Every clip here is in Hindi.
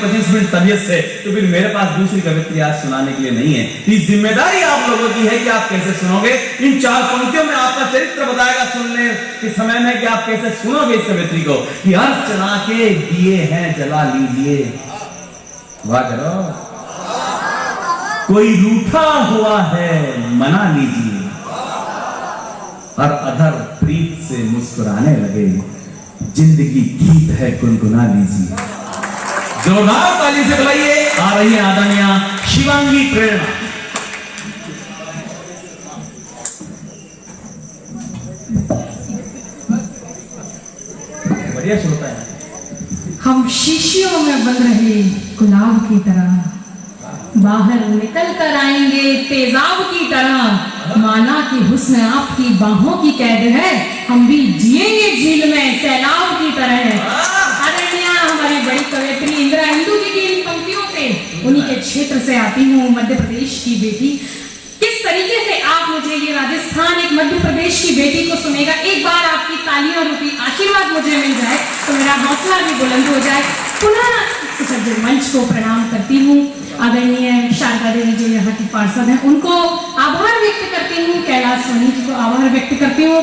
25 मिनट तबीयत से, तो फिर मेरे पास दूसरी कवित्री आज सुनाने के लिए नहीं है। ये जिम्मेदारी आप लोगों की है कि आप कैसे सुनोगे। इन 4 पंक्तियों में आपका चरित्र बताएगा सुनने के समय में कि आप कैसे सुनोगे इस कवित्री को। कि अर्चना के दिए हैं जला लीजिए, वाह करो, कोई रूठा हुआ है मना लीजिए, हर अधर प्रीत से मुस्कुराने लगे, जिंदगी गीत है गुनगुना लीजिए। जोरदार ताली से बुलाइए, आ रही है आदरणीय शिवांगी प्रेरणा। बढ़िया श्रोता है। हम शीशियों में बन रहे गुलाब की तरह, बाहर निकल कर आएंगे तेजाब की तरह, माना कि हुस्न आपकी बाहों की कैद है, हम भी जिएंगे झील में सैलाब की तरह। आदरणीय हमारी बड़ी कवयित्री इंदिरा हिंदू जी की इन पंक्तियों से, उन्हीं के क्षेत्र से आती हूँ, मध्य प्रदेश की बेटी। किस तरीके से आप मुझे ये राजस्थान एक मध्य प्रदेश की बेटी को सुनेगा, एक बार आपकी तालियों रूपी आशीर्वाद मुझे मिल जाए तो मेरा हौसला भी बुलंद हो जाए। पुनः सुसज्जित मंच को प्रणाम करती हूँ। आदरणीय शारदा देवी जो यहाँ की पार्षद हैं, उनको आभार व्यक्त करती हूँ। कैलाश सोनी जी को आभार व्यक्त करती हूँ।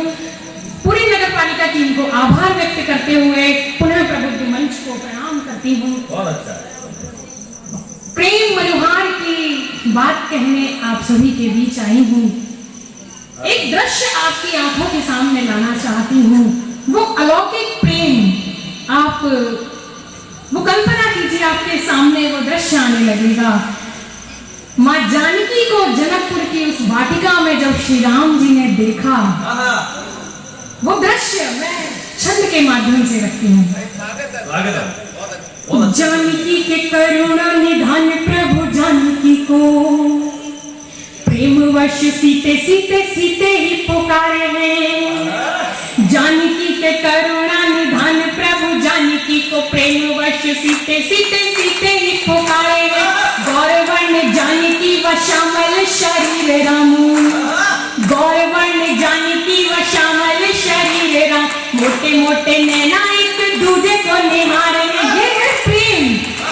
पूरी नगर पालिका टीम को आभार व्यक्त करते हुए पुनः प्रबुद्ध मंच को प्रणाम करती हूँ। बहुत अच्छा। प्रेम मनोहार की बात कहने आप सभी के बीच आई हूँ। एक दृश्य आपकी आंखों के सामने लाना चाहती हूँ, वो अलौकिक प्रेम। आप वो कल्पना कीजिए, आपके सामने वो दृश्य आने लगेगा। माँ जानकी को जनकपुर की उस वाटिका में जब श्री राम जी ने देखा, वो दृश्य मैं छंद के माध्यम से रखती हूँ। जानकी के करुणा निधान प्रभु जानकी को, प्रेमवश सीते सीते सीते ही पुकारे हैं। जानकी के करुणा निधान प्रभु जानकी को, प्रेमवश सीते सीते सीते ही पुकारे हैं। गौरवर्ण जानकी व श्यामल शरीर राम, गौरवर्ण जानकी व श्यामल शरीर राम, मोटे मोटे नैना एक दूजे को निहारे हैं। ये है प्रेम।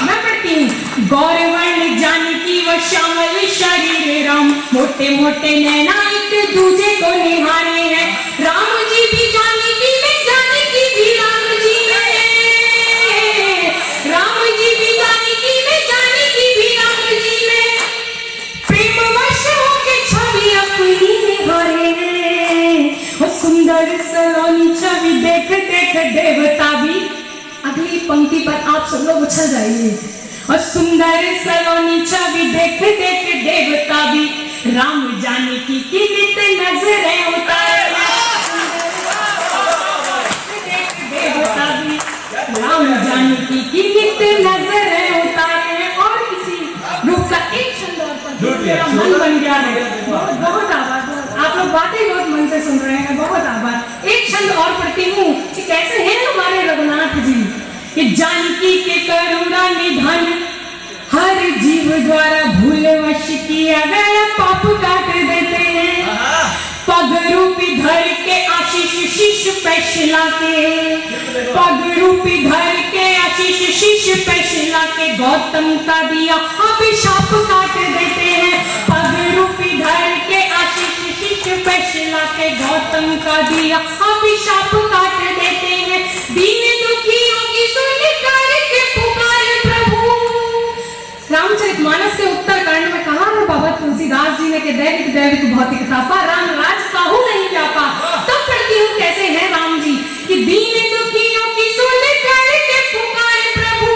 मैं पढ़ती हूँ, गौरवर्ण जानकी व श्यामल शरीर राम, मोटे मोटे नैना एक दूजे को निहारे हैं। राम जी भी जानकी में, जानकी भी राम जी में, राम जी भी जानकी में, जानकी भी राम जी में, प्रेमवश होके छवि अपनी निहारे हैं। और सुंदर सलोनी छवि देख देख देवता भी, अगली पंक्ति पर आप सब लोग उछल जाइए। और सुंदर सलोनी छवि देख देख देवता भी, राम जानकी की नित नजरें उतारे। देवता भी राम जानकी की नित नजरें उतारे। और किसी रूप का एक छंद और पर मेरा मन बन गया है। बहुत आभार, आप लोग बातें बहुत मन से सुन रहे हैं, बहुत आभार। एक छंद और पढ़ती हूँ कि कैसे हैं हमारे रघुनाथ जी। कि जानकी के करुणा निधान, हर जीव द्वारा भूल वश किया गया पाप काट देते हैं। पग रूपी धर के आशीष शीश पे शिला के, पग रूपी धर के आशीष शीश पे शिला के, गौतम का दिया अभिशाप काट देते हैं। पग रूपी धर के आशीष शीश पे शिला के, गौतम का दिया अभिशाप काट देते हैं। दीन दुखियों की सुन करके पुकारे प्रभु। रामचरितमानस के उत्तरकांड में कहा है बाबा तुलसीदास जी ने कि दैविक दैविक भौतिक तापा, राम राज काहू नहीं व्यापा। तब पढ़ती हूँ कैसे हैं राम जी कि दीन दुखियों की सुन करके पुकारे प्रभु,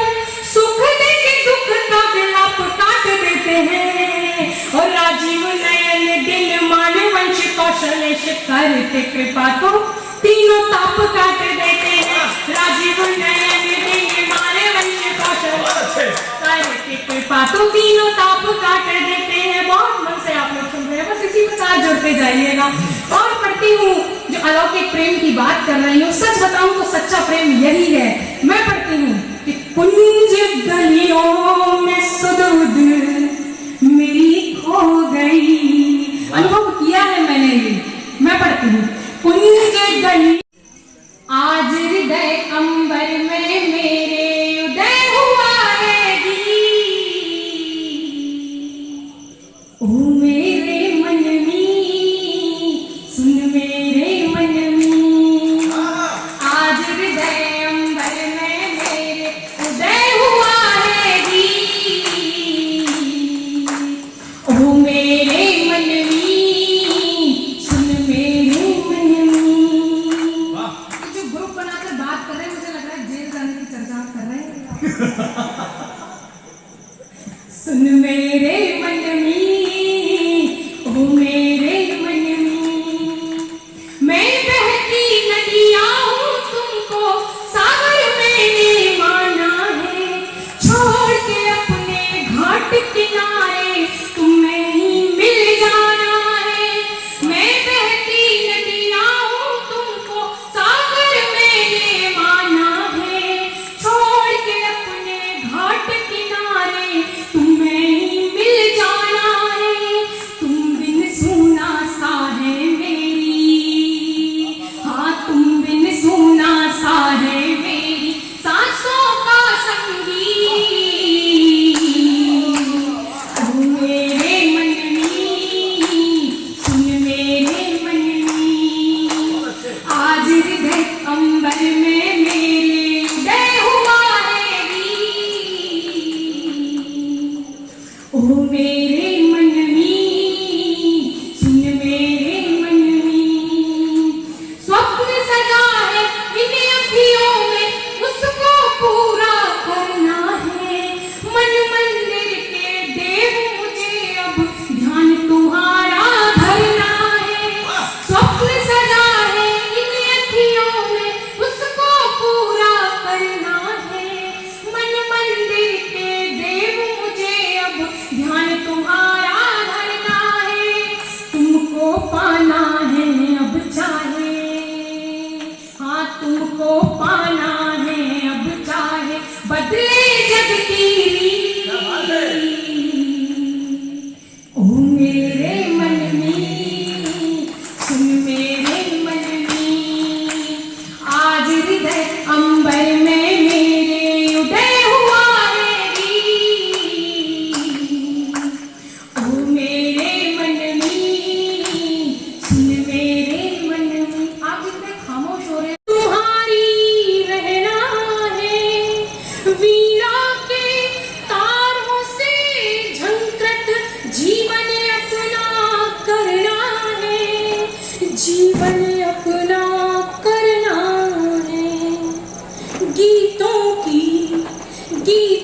सुख दे के दुख का विलाप काट देते हैं। और राजीव नयन दिल मान वंश कौशलेश करते कृपा तो तीनों ताप काट देते हैं। राजीव नयन दिल मान वंश कौशलेश करते कृपा तो तीनों ताप काट देते हैं। बहुत मन से आप लोग सुन रहे हैं, बस इसी के साथ जुड़ते जाइएगा। और पढ़ती हूँ जो अलौकिक प्रेम की बात कर रही हूँ, सच बताऊं तो सच्चा प्रेम यही है। मैं पढ़ती हूँ कि कुंज गलियों में सुदूध मेरी खो गई। अनुभव किया है मैंने ये। मैं पढ़ती हूँ, कुंज गली आज हृदय अंबर में मेरे उदय हुआ है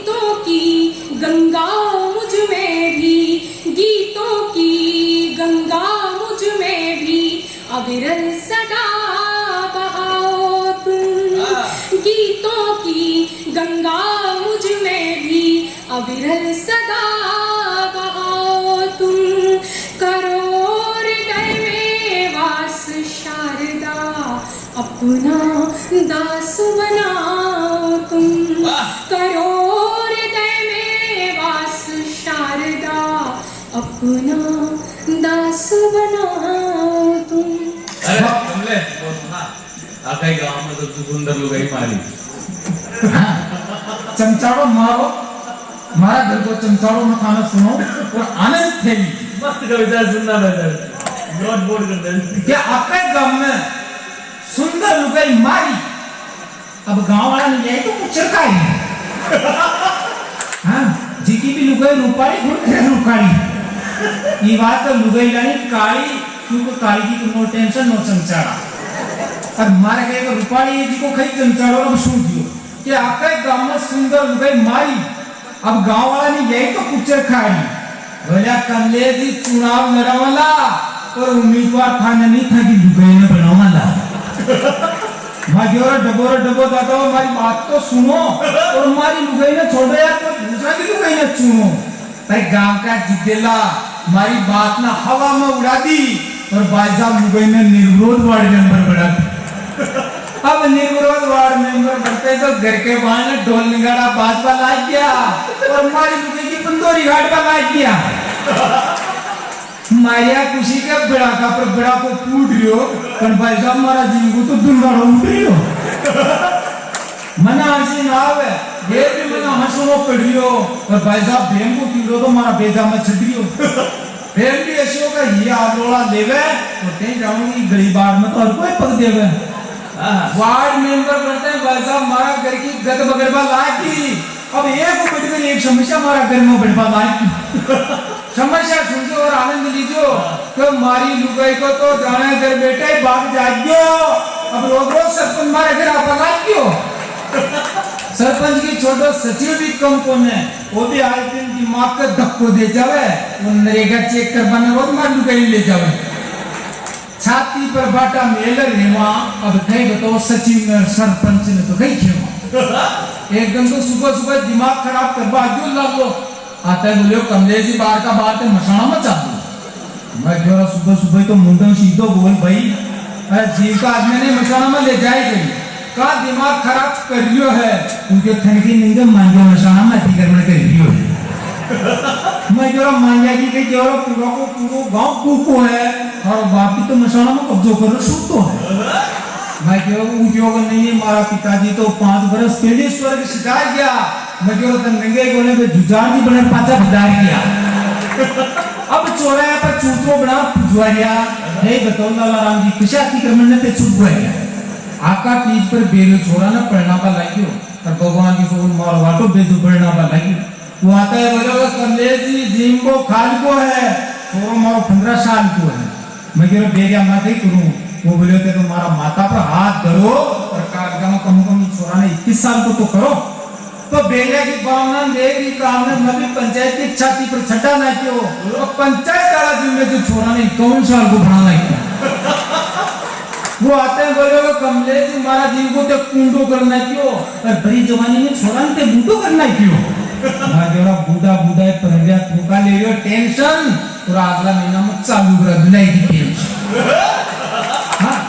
गीतों की गंगा मुझ में भी, गीतों की गंगा मुझ में भी अविरल सदा बहाओ तुम। गीतों की गंगा मुझ में भी अविरल सदा बहाओ तुम। करो हृदय में वास शारदा, अपना दास बनाओ तुम। करो हृदय में वास शारदा, अपना दास बनाओ तुम। अरे कमले आकाई गांव में तो सुंदर लोग ही मारी। चमचाड़ो मारो, मारा घर को चमचाड़ो में खाना सुनो और आनंद फैली। मस्त कविता सुनना बेहतर, नोट बोर्ड कर दे। क्या आपके गांव में सुंदर लुगाई मारी, अब गांव वाला नहीं जाए तो कुछ चरका ही। हाँ, जी की भी लुगाई रूपाली गुण रुकाली। ये बात तो लुगाई लानी काली, क्योंकि काली की तो नो टेंशन नो चमचाड़ा। और मारे गए तो रूपाली जी को खाई चमचाड़ो अब सूझ दियो कि आपके गांव में सुंदर लुगाई मारी, अब गांव वाला नहीं जाए तो कुछ चरका ही। बोला कमले जी चुनाव लड़ावाला और उम्मीदवार खाने नहीं था कि लुगाई ने बनावाला। डबो डबो दादा हमारी बात तो सुनो और हमारी लुगाई ने छोड़ो यार, तो दूसरा की लुगाई ने चुनो। भाई गांव का जितेला हमारी बात ना हवा में उड़ा दी और भाई साहब लुगाई ने निर्विरोध वार्ड मेंबर बढ़ा दी। अब निर्विरोध वार्ड मेंबर बनते तो घर के बाहर ने ढोल नगाड़ा बाजवा ला गया और हमारी लुगाई की पंदोरी घाट पर ला गया। माया खुशी के बड़ा का पर बड़ा को फूट रियो, पर भाई साहब हमारा जिंगू तो दुंगाड़ो उठ रियो। मना हंसी ना आवे, ये भी मना हंसनो पड़ रियो, और भाई साहब बेम को किलो तो हमारा बेजा में छट रियो। बेम भी ऐसे होगा ये आलोड़ा लेवे और कहीं जाऊंगी गरीबार में तो और कोई पक देवे। वार्ड मेंबर बनते हैं भाई साहब हमारा घर की गद बगरबा लागी, अब एक को बैठ एक समस्या हमारा घर में बढ़वा लागी। समस्या सुनजो और आनंद लीजो कि मारी लुगाई को तो जाने घर बेटे भाग जागियो, अब रोज रोज सरपंच मारे घर आप लागियो। सरपंच की छोटो सचिव भी कम कौन है, वो भी आज दिन दिमाग का धक्को दे जावे, वो नरेगा चेक कर बने रोज मार लुगाई ले जावे। छाती पर बाटा मेल रेवा, अब कहीं बताओ सचिव ने सरपंच ने तो कहीं खेवा। एकदम तो सुबह सुबह दिमाग खराब कर बाजू लागो आता है बोलियो कमले जी बाहर का बात है मसाना मत चाहती। मैं जोरा सुबह सुबह तो मुंडन सीधो बोल भाई, अरे जीव का आदमी ने मसाना में ले जाए गई का दिमाग खराब कर लियो है, उनके थनकी निंगे मांगे मसाना में अतिक्रमण कर लियो है। मैं जोरा मांगे की के जोरा पूरा को पूरा गांव कुको है और बापी तो मसाना में कब्जा कर सूतो है। मैं जोरा उद्योग नहीं मारा पिताजी तो 5 बरस पहले स्वर्ग सिधार गया, मैं जो नंगे गोले में जुजार जी बना पाचा भदार किया। अब चौराया पर चूतो बना पुजवारिया, हे बताओ लाला राम जी किसे अतिक्रमण ने पे छूट गया। आका पीठ पर बेरो छोड़ा ना पढ़ना पा लागियो और भगवान की फोन मार वाटो बेदु पढ़ना पा लागियो। वो आता है बोलो कमले जी जिम्बो खाल को है, छोरो मारो 15 साल को है। मैं जो बेरिया मत ही करूं, वो बोले तो तुम्हारा माता पर हाथ धरो और कागजा कम छोरा ने 21 साल को तो करो। तो बेरिया की भावना देगी काम ने नवी पंचायत की छाती पर छटा ना क्यों, और पंचायत वाला जिम्मे जो छोरा ने 51 साल को बढ़ाना क्यों। वो आते हैं बोले कमले जी हमारा जीव को तो कुंडो करना क्यों, और बड़ी जवानी में छोरा ने बूढ़ो करना क्यों। जोरा बूढ़ा बूढ़ा पर गया फूका ले लियो टेंशन, और अगला महीना में चालू कर दुलाई की टेंशन। हाँ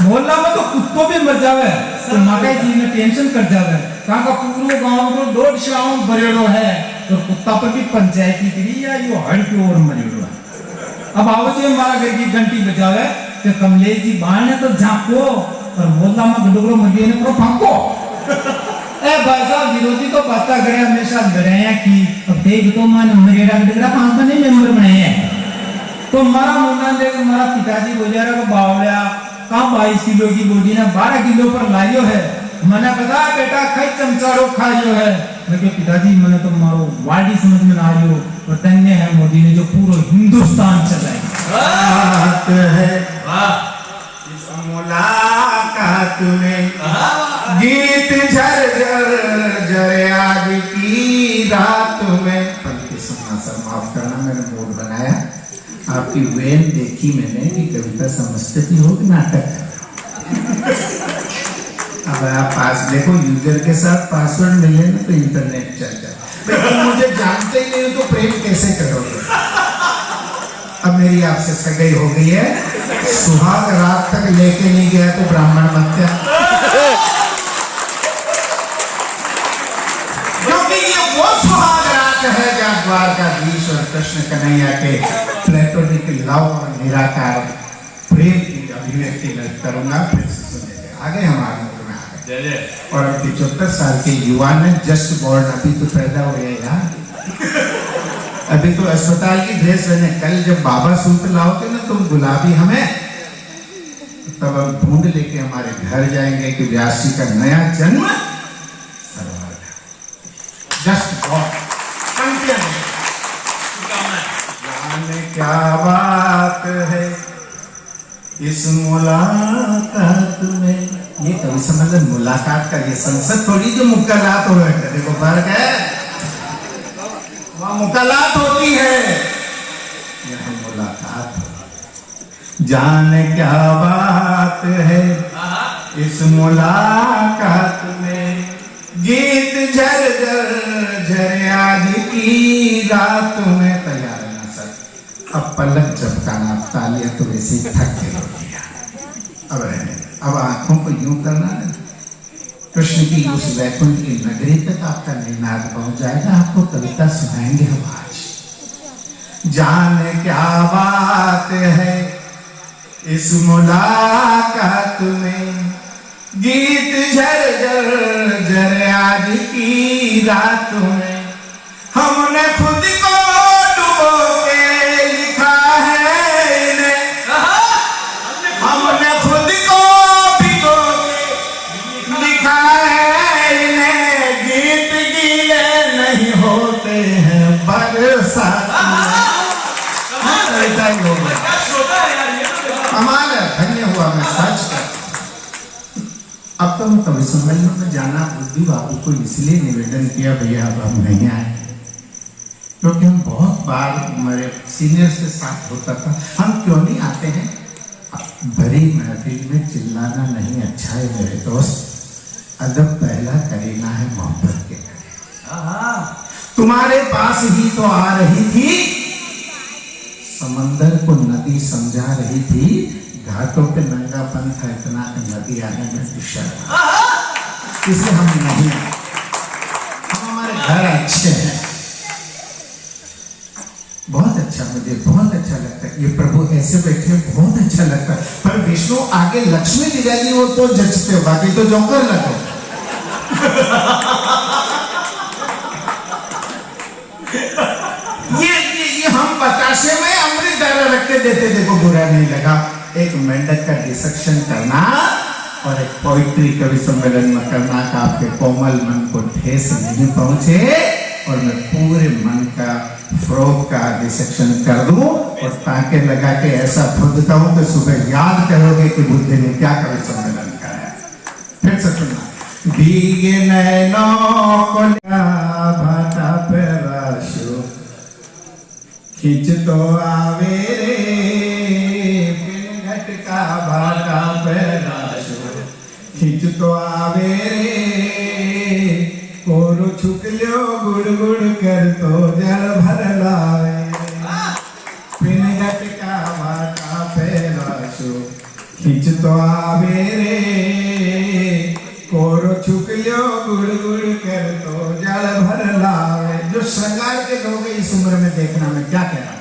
मोहल्ला में तो कुत्तों भी मर जावे तो माता जी ने टेंशन कर जावे, कहाँ का पूरे गांव में 1.5 शाम बरेड़ो है तो कुत्ता पर भी पंचायती करी या यो हड़ की ओर मरेड़ो है। अब आओ जी हमारा घर की घंटी बजावे कि कमलेश जी बाहर ने तो झांको और मोहल्ला में गडोगरो मरिए ने pro फांको। ए भाई साहब विरोधी तो बातें करे हमेशा लड़ाया की, अब देख तो मान मरेड़ा गडोगरा 5 नहीं मेंबर बनाए हैं। तो हमारा मुन्ना देख हमारा पिताजी बोले रे बावड़िया कहाँ 22 किलो की बॉडी ने 12 किलो पर लाइयो है, मैंने कहा बेटा खाई चमचाड़ो खाइयो है। मैं के पिताजी मैंने तो मारो वाडी समझ में ना आयो, और तन्ने है मोदी ने जो पूरा हिंदुस्तान चलाए। बात है इस मुलाकात में गीत झर झर झर याद की आपकी वेन देखी मैंने कि कविता समझते भी हो कि नाटक है। अब आप पास देखो, यूजर के साथ पासवर्ड मिले ना तो इंटरनेट चल जाए। लेकिन मुझे जानते ही नहीं तो प्रेम कैसे करोगे? अब मेरी आपसे सगाई हो गई है, सुहाग रात तक लेके नहीं गया तो ब्राह्मण मत क्या। क्योंकि ये वो सुहाग रात है जहाँ द्वारकाधीश और कृष्ण कन्हैया के प्लेटोनिक लव और निराकार प्रेम की अभिव्यक्ति मैं करूंगा। फिर से सुनिए, आगे हमारे मुख में आ गए। और 75 साल के युवा ने जस्ट बॉर्न अभी तो पैदा हुए यार, अभी तो अस्पताल की ड्रेस पहने। कल जब बाबा सूत लाओगे ना तुम गुलाबी हमें, तब हम ढूंढ लेके हमारे घर जाएंगे कि व्यास जी का नया जन्म जस्ट जाने क्या बात है इस मुलाकात में। ये कभी समझ मुलाकात का, ये संसद थोड़ी जो मुक्कालात हो रहा है, देखो फर्क है। वहां मुक्कालात होती है, यह मुलाकात हो। जाने क्या बात है इस मुलाकात में, गीत झर झर झर आज की रात में। तैयार है ना सर? अब पलक झपकाना, अब तालियां तो वैसे ही थक गई होगी। अब आंखों को यूं करना है, कृष्ण की उस वैकुंठ की नगरी तक आपका निनाद पहुंच जाएगा। आपको कविता सुनाएंगे हम आज। जाने क्या बात है इस मुलाकात में, गीत झर झर झर आज की रात में। हमने खुद को डुबो के लिखा है इन्हें, हमने खुद को भिगो के लिखा है इन्हें। गीत गीले नहीं होते हैं बरसात में। कमाल है, धन्य हुआ मैं सच कर। अब तो मैं कवि सम्मेलन में जाना बुद्धि बाबू को इसलिए निवेदन किया, भैया अब हम नहीं आए, क्योंकि हम बहुत बार हमारे सीनियर्स के साथ होता था। हम क्यों नहीं आते हैं? भरी महफिल में चिल्लाना नहीं अच्छा है मेरे दोस्त। अदब पहला करीना है मोहब्बत के करे। तुम्हारे पास ही तो आ रही थी, समंदर को नदी समझा रही थी। घाटों पे नंगापन था इतना कि नदी आने में शर्म, इसलिए हम नहीं आए। हम हमारे घर अच्छे हैं। बहुत अच्छा, मुझे बहुत अच्छा लगता है। ये प्रभु ऐसे बैठे बहुत अच्छा लगता है। पर विष्णु आगे लक्ष्मी विराजी हो तो जचते हो, बाकी तो जोकर लगो। ये हम बताशे में अमृत धारा रख के देते, देखो बुरा नहीं लगा। एक मेंढक का डिसेक्शन करना और एक पोइट्री कवि सम्मेलन में करना का आपके कोमल मन को ठेस नहीं पहुंचे, और मैं पूरे मन का फ्रॉक का डिसेक्शन कर दूं और ताके लगा के ऐसा फुदता हूं कि सुबह याद करोगे कि बुद्ध ने क्या कवि सम्मेलन कराया। फिर से सुनना। भीगे नैनों को भाटा पे राशो, खींच तो आवे रे घटका भाटा पे राशो, खींच तो आवे रे। कोरो छुक लो गुड़ गुड़ कर तो जल भर लावे, पिन घटका भाटा पे राशो, खींच तो आवे रे। कोरो छुक लो गुड़ गुड़ कर तो जल भर लावे। जो श्रृंगार के लोग इस उम्र में देखना, मैं क्या कह रहा हूं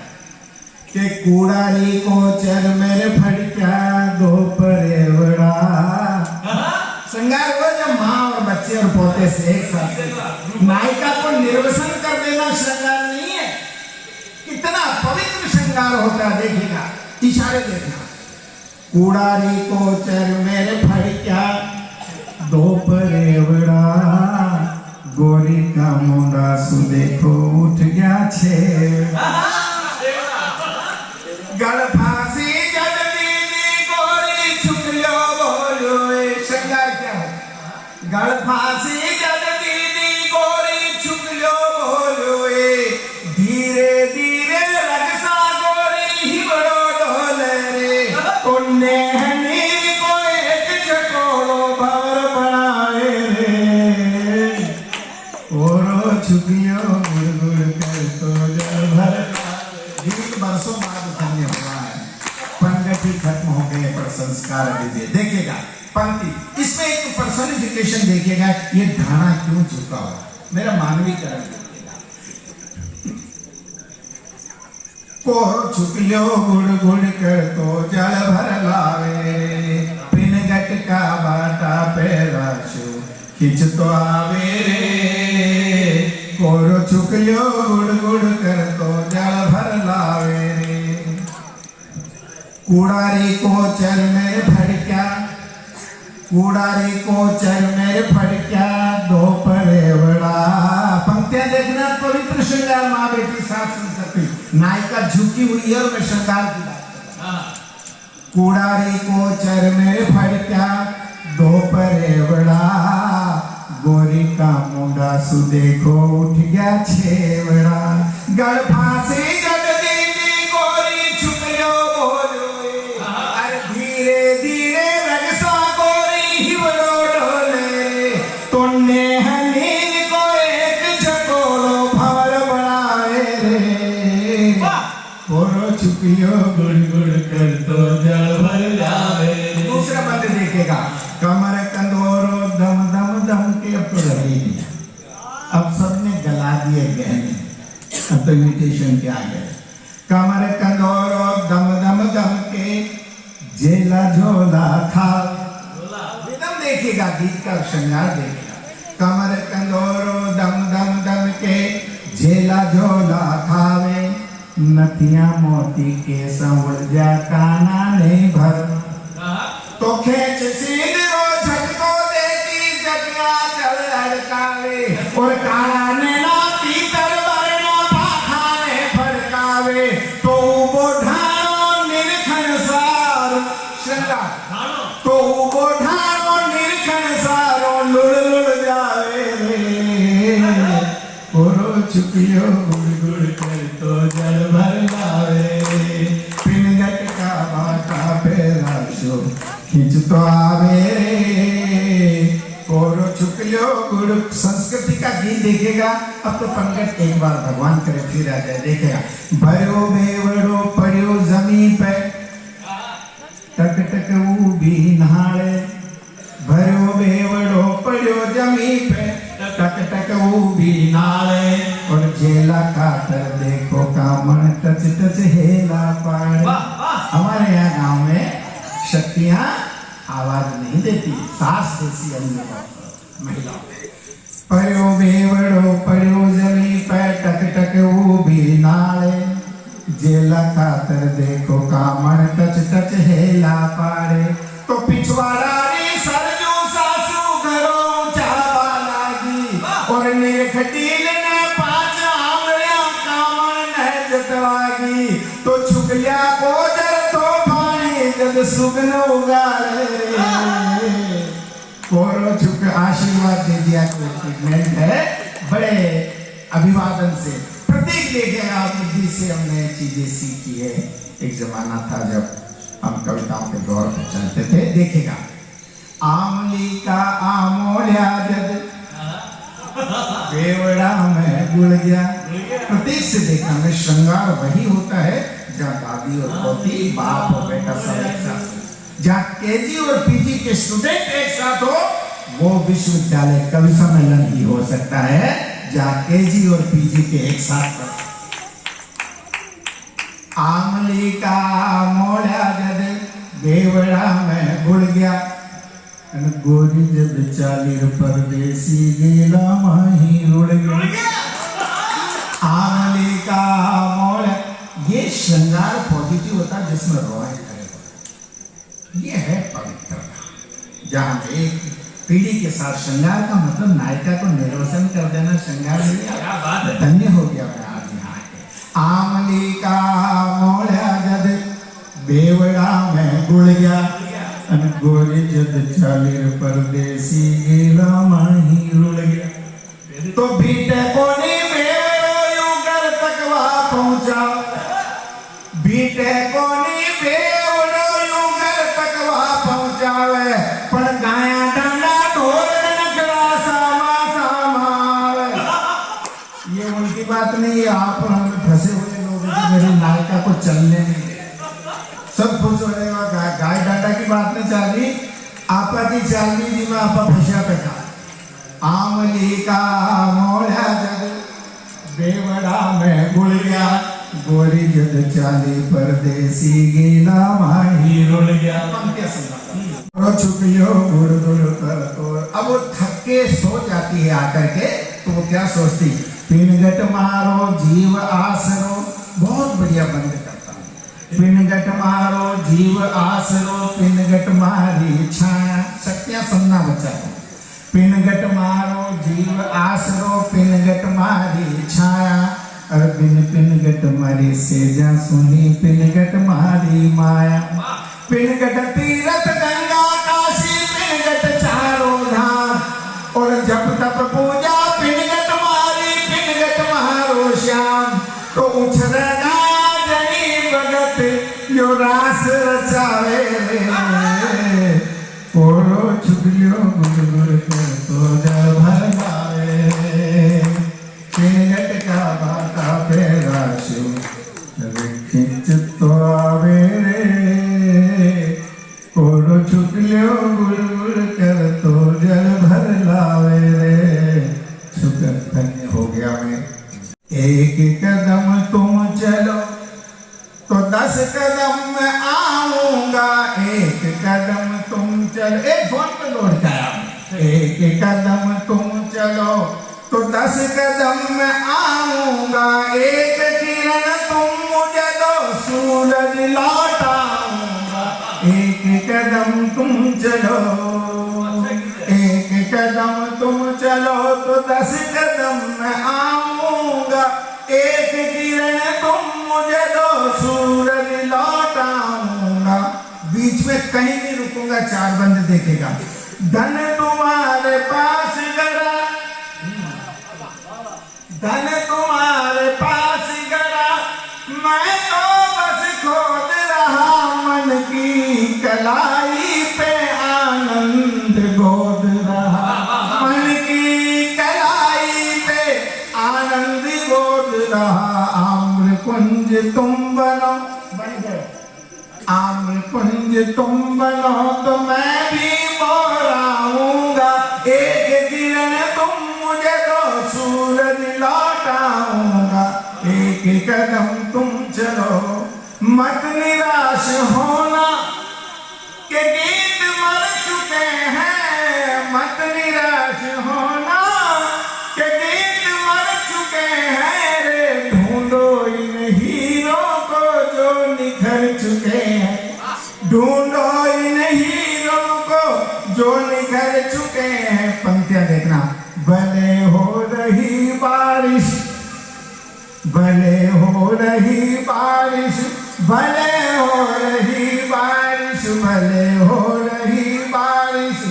कि कूड़ारी को चर मेरे फड़का दो परेवड़ा। श्रृंगार हुआ जब माँ और बच्चे और पोते से एक साथ। नायिका को निर्वसन कर देना श्रृंगार नहीं है। कितना पवित्र श्रृंगार होता है, देखिएगा, इशारे देखना। कूड़ारी को चर मेरे फड़का दो परेवड़ा, गोरी का मुंडा सु देखो उठ गया छेड़ा। गल फांसी जल दीदी गोरी छुकलो बोलो। श्रृंगार क्या है? गल फांसी जल दीदी गोरी छुकलो बोलो। धीरे धीरे रगसा गोरी ही बड़ो झुकलियो गुड़ गुड़ कर तो जल भर गीत बरसों बाद धन्य हुआ है। पंडित ही खत्म हो गए पर संस्कार अभी दे। देखिएगा पंक्ति, इसमें एक पर्सनिफिकेशन देखिएगा, ये ढाना क्यों झुका हुआ, मेरा मानवीकरण देखिएगा। कोर झुकलियो गुड़ गुड़ कर तो जल भर लावे, पिन गट का बाटा पैरा शो खिंच तो आवे रे। कोरो झुकलियो गुड़ गुड़ कर तो जल भर लावे रे। कूड़ारी को चर मेरे फड़क्या, कूड़ारी को चर मेरे फड़क्या, दो पड़े बड़ा। पंक्तियां देखना, पवित्र श्रृंगार माँ बेटी साथ सुन सकती। नायिका झुकी हुई है और मैं श्रृंगार की बात कर रहा हूं। कूड़ारी को चर मेरे फड़क्या, दो पड़े बड़ा। गोरी का मुंडा सु देखो उठ गया छेवड़ा। गड़ फांसी गड़ दीदी गोरी झुकलियो बोलो, अरे धीरे धीरे रगसा गोरी हिवड़ो डोले। तोने हनीन को एक झकोड़ो भवर बनावे रे। कोरो झुकलियो गुड़ गुड़ कर तो जल भर जावे। दूसरा पद देखेगा, कमर कंदोरो दम दम दम के। अब तो रही नहीं, अब सबने गला दिए गहने, अब तो इमिटेशन के आ गए। कमर कंदोरो दम दम दम के, जेला झोला खा। रिदम देखिएगा, गीत का श्रृंगार देखिएगा। कमर कंदोरो दम दम दम के, जेला झोला खावे। नथिया मोती के संवड़ जा काना नहीं भर। तो खेच सीधो झटको देती जटिया चल अड़कावे। और काला नैना पीतर वरना पाखाने फड़कावे। तो वो ढारो निरखन सार श्रृंगार, तो वो ढारो निरखन सारो लुड़ लुड़ जावे रे। कोरो छुपियो गुड़ गुड़ कर तो जल भर लावे। पिनगट का बाटा पेरा शो खिंच तो आवे रे। कोरो छुपलियो गुड़। संस्कृति का गीत देखेगा। अब तो पंकज एक बार भगवान करे फिर आ जाए। देखेगा, भरो बेवड़ो पड़ियो जमीन पे, टक टक वो भी नहाड़े। भरो बेवड़ो पड़ियो जमीन पे, टक टक वो भी नाले। और जेला काटर देखो कामण टच टच हेला पाड़े। हमारे यहाँ गांव में शक्तियां आवाज नहीं देती, सास देसी महिला। पड़ो बेवड़ो पड़ो जमी पे, टक टक वो भी नाले। जेला खातर देखो कामण टच टच हेला पाड़े। तो पिछवाड़ा री सरजू सासू घरों चावा लागी। और निरखटील ने पांच आंगलियां कामण न जतवागी। तो छुकलिया को जर तो जब सुगन उगाड़े रे। कोरो झुक आशीर्वाद दे दिया। कोई ट्रीटमेंट है, बड़े अभिवादन से प्रतीक देखे आप बुद्धि से हमने चीजें सीखी है। एक जमाना था जब हम कविताओं के दौर पर चलते थे। देखेगा, आमली का आमोलिया जद बेवड़ा में गुड़ गया। प्रतीक से देखना में श्रृंगार वही होता है जहाँ दादी और पोती, बाप और बेटा सब एक साथ, जहाँ केजी और पीजी के स्टूडेंट एक साथ हो, वो विश्वविद्यालय कवि सम्मेलन ही हो सकता है जहाँ केजी और पीजी के एक साथ। आमली का मोड़ा जद बेवड़ा में गुड़ गया। गोरी जब चालीर परदेसी गेला माही रुड़ गया। आमली का मोड़ा, ये श्रृंगार पॉजिटिव होता है जिसमें रॉय करे। ये है पवित्रता, जहाँ एक पीढ़ी के साथ श्रृंगार का मतलब नायिका को निर्वसन कर देना श्रृंगार नहीं। धन्य हो गया मैं आज यहाँ के। आमली का मोड़ा जद बेवड़ा में गुड़ गया। गोरी जद चालीर परदेसी गेला माही रुड़ गया। तो बीटे कोनी बेवड़ो युगर तक वहाँ पहुँचा। बीटे कोनी बेवड़ो युगर तक वहाँ पहुँचावे। पर गाया डंडा ढोल नखरा सामा सामावे। ये बोल की बात नहीं है, आप हम फंसे हुए लोग हैं कि मेरी नायिका को चलने नहीं दे। सब खुश हो रहे हो, गाय डाटा की बात नहीं चाली, आपा की चालनी जी में आपा फंसा पे था। आमली का मोड़ा जग बेवड़ा में गुड़ गया, गोरी जद चाली परदेसी गीला माही रुल गया। पंक्तियां सुनना छुपियो गुड़ गुड़ कर तो। अब वो थक के सो जाती है आकर के, तो वो क्या सोचती, पिनगट मारो जीव आसरो। बहुत बढ़िया बंद करता हूँ। पिनगट मारो जीव आसरो, पिनगट मारी छाया। शक्तियां सुनना बच्चा को। पिनगट मारो जीव आसरो, पिनगट मारी छाया। और बिन पिनगट मारी सेजा सुनी, पिनगट मारी माया। पिनगट तीरथ गंगा काशी, पिनगट चारों धाम। और जब तप पूजा पिनगट मारी, पिनगट मारो श्याम। तो उछरेगा जनी भगत यो रास रचावे रे। पोरो छुपलियो गुड़ गुड़ कर तो जल भर गावे। पिनगट का बाटा फेरा शिव खिंच तो आवे रे। पोरो छुपलियो गुड़ गुड़ कर तो जल भर लावे रे। शुक्र धन्य हो गया मैं। एक कदम तुम चलो तो 10 कदम मैं आऊंगा। एक कदम तुम चलो, एक फोन पे लोड कराया। एक कदम तुम चलो तो 10 कदम मैं आऊंगा। एक किरण तुम मुझे दो, सूरज लौटाऊंगा। एक कदम तुम चलो, एक कदम तुम चलो तो 10 कदम मैं आऊंगा। एक किरण तुम मुझे दो, सूरज लौटाऊंगा। बीच में कहीं नहीं रुकूंगा, 4 बंद देखेगा। धन तुम्हारे पास गड़ा, धन तुम्हारे पास गड़ा, मैं तो बस खोद रहा मन की कलाई पे आनंद गोद रहा। मन की कलाई पे आनंद गोद रहा। आम्र कुंज तुम बनो, बन गए। आम्र कुंज तुम बनो तो मैं भी मोराऊंगा। एक किरण तुम मुझे दो, सूरज लौटाऊंगा। एक कदम तुम चलो, मत निराश होना के गीत मर चुके हैं। मत निराश होना के गीत मर चुके हैं रे। ढूंढो इन हीरो को जो निखर चुके हैं। ढूंढो इन हीरो को जो निखर चुके हैं। पंक्तियां देखना। भले हो रही बारिश, भले हो रही बारिश, भले हो रही बारिश, भले हो रही बारिश,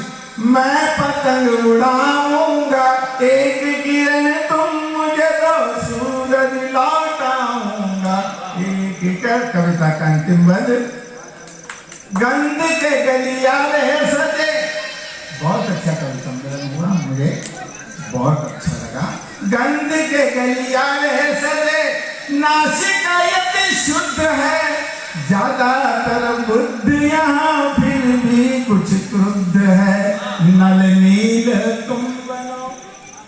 मैं पतंग उड़ाऊंगा। एक किरण तुम मुझे दो, सूरज लौटाऊंगा। एक कर कविता का अंतिम पद। गंध के गलियारे सजे। बहुत अच्छा कविता हुआ, मुझे बहुत अच्छा लगा। गंध के गलियारे सजे, नासिका यदि शुद्ध है। ज्यादातर बुद्ध यहाँ फिर भी कुछ क्रुद्ध है। नल नील तुम बनो,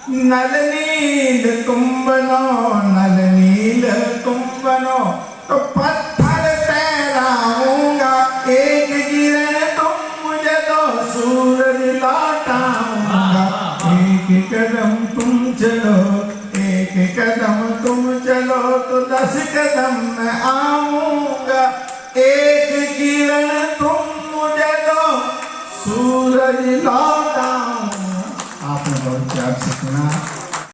नल नील तुम बनो, नल नील तुम बनो तो पत्थर तैराऊंगा। एक किरण तुम मुझे दो, सूरज लौटाऊंगा। एक कदम तुम चलो, एक कदम तुम चलो तो 10 कदम